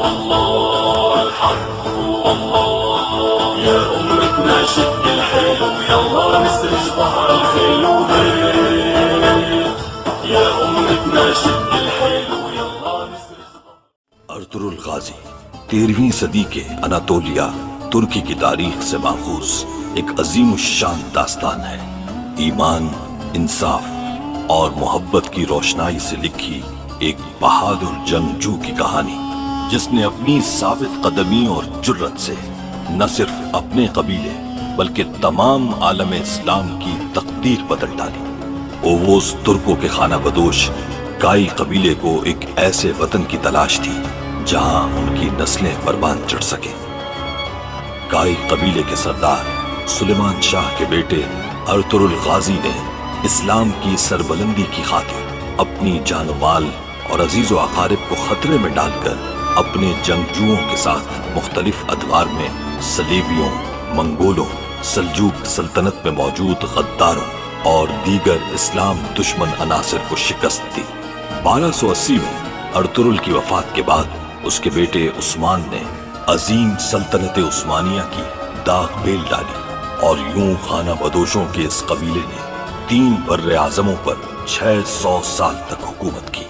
الله الحق هو الله. يا أمتنا شد الحيل ويلا نسرج ظهر الخيل وهيل. يا أمتنا شد الحيل ويلا نسرج ظهر. ارطغرل غازی 13ویں صدی کے اناتولیا ترکی کی تاریخ سے ماخوذ ایک عظیم الشان داستان ہے. ایمان، انصاف اور محبت کی روشنائی سے لکھی ایک بہادر جنگجو کی کہانی، جس نے اپنی ثابت قدمی اور جرت سے نہ صرف اپنے قبیلے بلکہ تمام عالم اسلام کی تقدیر بدل ڈالی. اووز ترکوں کے خانہ بدوش کائی قبیلے کو ایک ایسے وطن کی تلاش تھی جہاں ان کی نسلیں پروان چڑھ سکیں. کائی قبیلے کے سردار سلیمان شاہ کے بیٹے ارطغرل غازی نے اسلام کی سربلندی کی خاطر اپنی جان و مال اور عزیز و اقارب کو خطرے میں ڈال کر اپنے جنگجوؤں کے ساتھ مختلف ادوار میں صلیبیوں، منگولوں، سلجوق سلطنت میں موجود غداروں اور دیگر اسلام دشمن عناصر کو شکست دی. 1280 میں ارطغرل کی وفات کے بعد اس کے بیٹے عثمان نے عظیم سلطنت عثمانیہ کی داغ بیل ڈالی اور یوں خانہ بدوشوں کے اس قبیلے نے 3 بر اعظموں پر 600 سال تک حکومت کی.